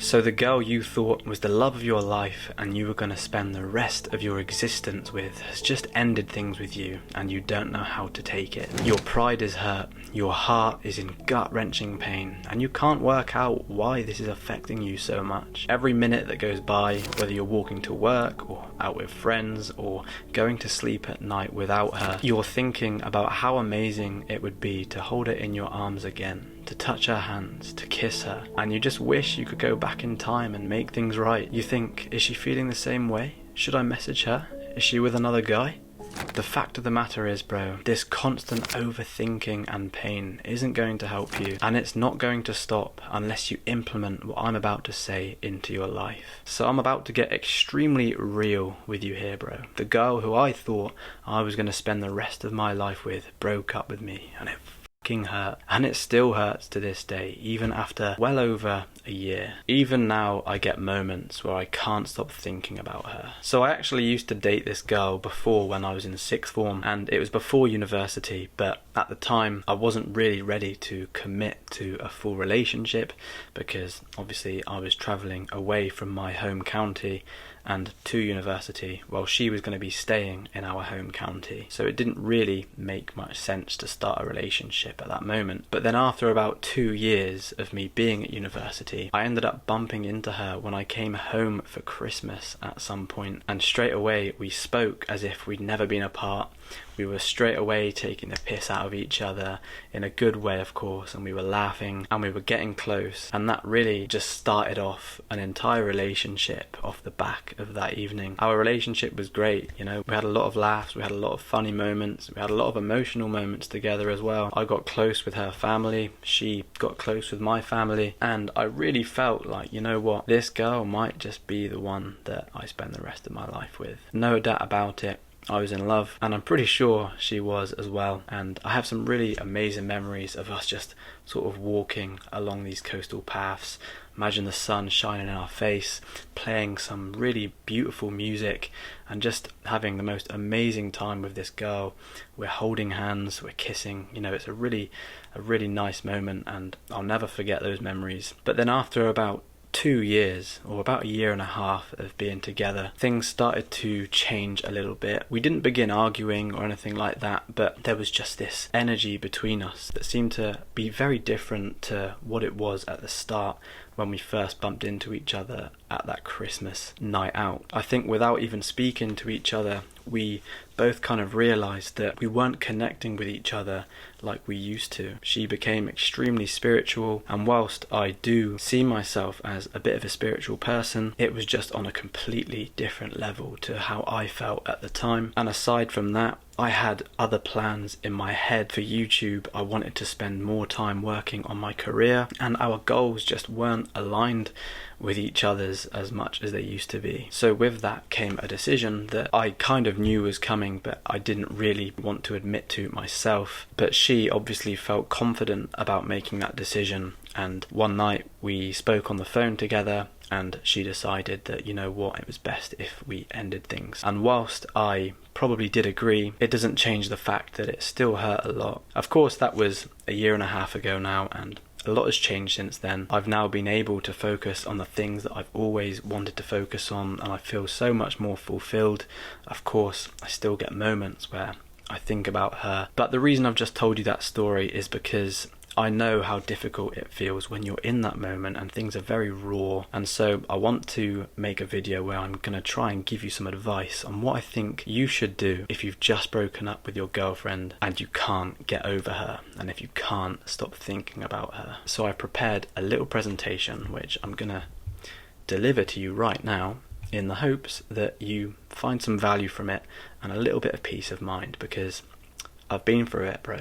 So the girl you thought was the love of your life and you were going to spend the rest of your existence with has just ended things with you, and you don't know how to take it. Your pride is hurt, your heart is in gut-wrenching pain, and you can't work out why this is affecting you so much. Every minute that goes by, whether you're walking to work or out with friends or going to sleep at night without her, you're thinking about how amazing it would be to hold her in your arms again, to touch her hands, to kiss her, and you just wish you could go back in time and make things right. You think, is she feeling the same way? Should I message her? Is she with another guy? The fact of the matter is, bro, this constant overthinking and pain isn't going to help you, and it's not going to stop unless you implement what I'm about to say into your life. So I'm about to get extremely real with you here, bro. The girl who I thought I was going to spend the rest of my life with broke up with me, and it hurt, and it still hurts to this day, even after well over a year. Even now I get moments where I can't stop thinking about her. So I actually used to date this girl before, when I was in sixth form, and it was before university, but at the time I wasn't really ready to commit to a full relationship because obviously I was travelling away from my home county and to university, while she was going to be staying in our home county. So it didn't really make much sense to start a relationship at that moment. But then after about 2 years of me being at university, I ended up bumping into her when I came home for Christmas at some point, and straight away we spoke as if we'd never been apart. We were straight away taking the piss out of each other, in a good way of course, and we were laughing and we were getting close, and that really just started off an entire relationship off the back of that evening. Our relationship was great, you know, we had a lot of laughs, we had a lot of funny moments, we had a lot of emotional moments together as well. I got close with her family, she got close with my family, and I really felt like, you know what, this girl might just be the one that I spend the rest of my life with. No doubt about it, I was in love, and I'm pretty sure she was as well. And I have some really amazing memories of us just sort of walking along these coastal paths. Imagine the sun shining in our face, playing some really beautiful music, and just having the most amazing time with this girl. We're holding hands, we're kissing, you know, it's a really nice moment, and I'll never forget those memories. But then after about 2 years, or about a year and a half of being together, things started to change a little bit. We didn't begin arguing or anything like that, but there was just this energy between us that seemed to be very different to what it was at the start when we first bumped into each other at that Christmas night out. I think without even speaking to each other, we both kind of realised that we weren't connecting with each other like we used to. She became extremely spiritual, and whilst I do see myself as a bit of a spiritual person, it was just on a completely different level to how I felt at the time. And aside from that, I had other plans in my head for YouTube. I wanted to spend more time working on my career, and our goals just weren't aligned with each other's as much as they used to be. So with that came a decision that I kind of knew was coming, but I didn't really want to admit to myself. But she obviously felt confident about making that decision, and one night we spoke on the phone together, and she decided that, you know what, it was best if we ended things. And whilst I probably did agree, it doesn't change the fact that it still hurt a lot. Of course, that was a year and a half ago now, and a lot has changed since then. I've now been able to focus on the things that I've always wanted to focus on, and I feel so much more fulfilled. Of course, I still get moments where I think about her, but the reason I've just told you that story is because I know how difficult it feels when you're in that moment and things are very raw. And so I want to make a video where I'm going to try and give you some advice on what I think you should do if you've just broken up with your girlfriend and you can't get over her, and if you can't stop thinking about her. So I prepared a little presentation which I'm going to deliver to you right now, in the hopes that you find some value from it and a little bit of peace of mind, because I've been through it, bro.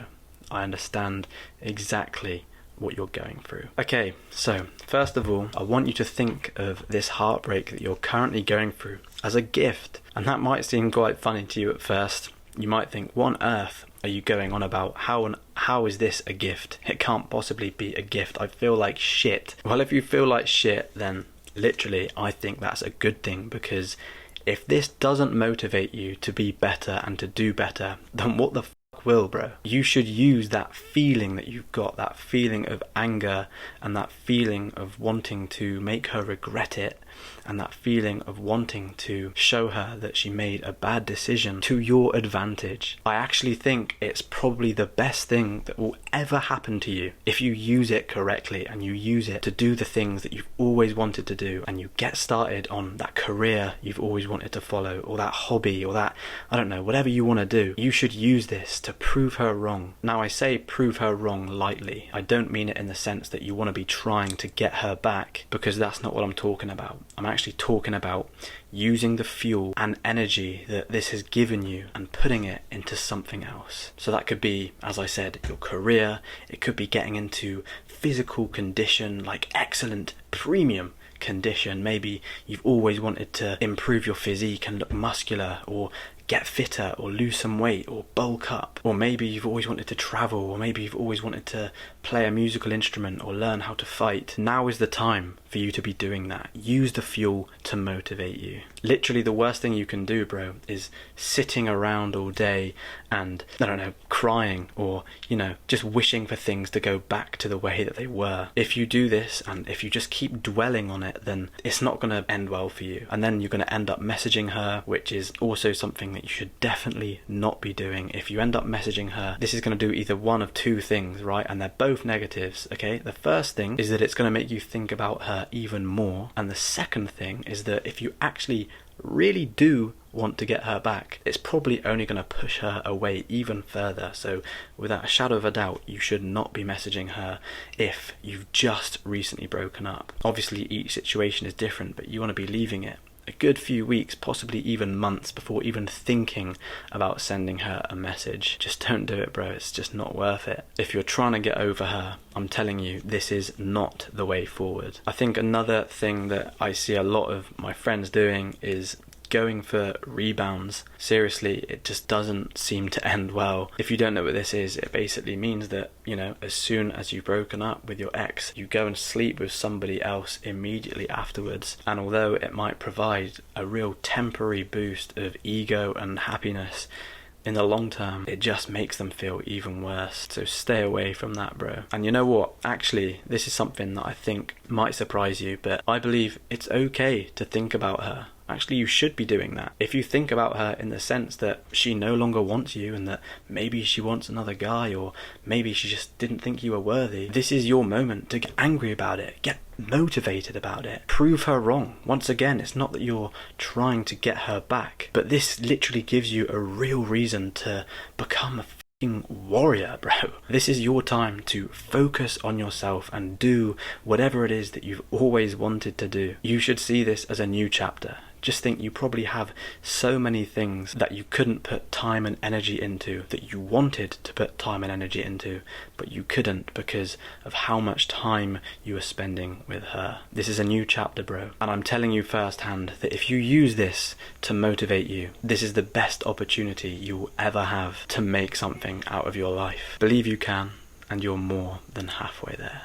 I understand exactly what you're going through. Okay, so first of all, I want you to think of this heartbreak that you're currently going through as a gift. And that might seem quite funny to you at first. You might think, what on earth are you going on about? How is this a gift? It can't possibly be a gift. I feel like shit. Well, if you feel like shit, then literally I think that's a good thing, because if this doesn't motivate you to be better and to do better, then what the will, bro. You should use that feeling that you've got, that feeling of anger and that feeling of wanting to make her regret it, and that feeling of wanting to show her that she made a bad decision, to your advantage. I actually think it's probably the best thing that will ever happen to you if you use it correctly and you use it to do the things that you've always wanted to do, and you get started on that career you've always wanted to follow, or that hobby, or that, I don't know, whatever you want to do. You should use this to prove her wrong. Now, I say prove her wrong lightly. I don't mean it in the sense that you want to be trying to get her back, because that's not what I'm talking about. I'm actually talking about using the fuel and energy that this has given you and putting it into something else. So that could be, as I said, your career. It could be getting into physical condition, like excellent premium condition. Maybe you've always wanted to improve your physique and look muscular, or get fitter, or lose some weight, or bulk up. Or maybe you've always wanted to travel, or maybe you've always wanted to play a musical instrument or learn how to fight. Now is the time for you to be doing that. Use the fuel to motivate you. Literally, the worst thing you can do, bro, is sitting around all day and, I don't know, crying, or, you know, just wishing for things to go back to the way that they were. If you do this, and if you just keep dwelling on it, then it's not going to end well for you. And then you're going to end up messaging her, which is also something that you should definitely not be doing. If you end up messaging her, this is going to do either one of two things, right? And they're both negatives, okay? The first thing is that it's going to make you think about her even more. And the second thing is that if you actually really do want to get her back, it's probably only going to push her away even further. So without a shadow of a doubt, you should not be messaging her if you've just recently broken up. Obviously, each situation is different, but you want to be leaving it a good few weeks, possibly even months, before even thinking about sending her a message. Just don't do it, bro. It's just not worth it. If you're trying to get over her, I'm telling you, this is not the way forward. I think another thing that I see a lot of my friends doing is going for rebounds. Seriously, it just doesn't seem to end well. If you don't know what this is, it basically means that, you know, as soon as you've broken up with your ex, you go and sleep with somebody else immediately afterwards. And although it might provide a real temporary boost of ego and happiness, in the long term, it just makes them feel even worse. So stay away from that, bro. And you know what? Actually, this is something that I think might surprise you, but I believe it's okay to think about her. Actually, you should be doing that. If you think about her in the sense that she no longer wants you, and that maybe she wants another guy, or maybe she just didn't think you were worthy, this is your moment to get angry about it, get motivated about it, prove her wrong. Once again, it's not that you're trying to get her back, but this literally gives you a real reason to become a warrior, bro. This is your time to focus on yourself and do whatever it is that you've always wanted to do. You should see this as a new chapter. Just think, you probably have so many things that you couldn't put time and energy into, that you wanted to put time and energy into, but you couldn't because of how much time you were spending with her. This is a new chapter, bro. And I'm telling you firsthand that if you use this to motivate you, this is the best opportunity you will ever have to make something out of your life. Believe you can, and you're more than halfway there.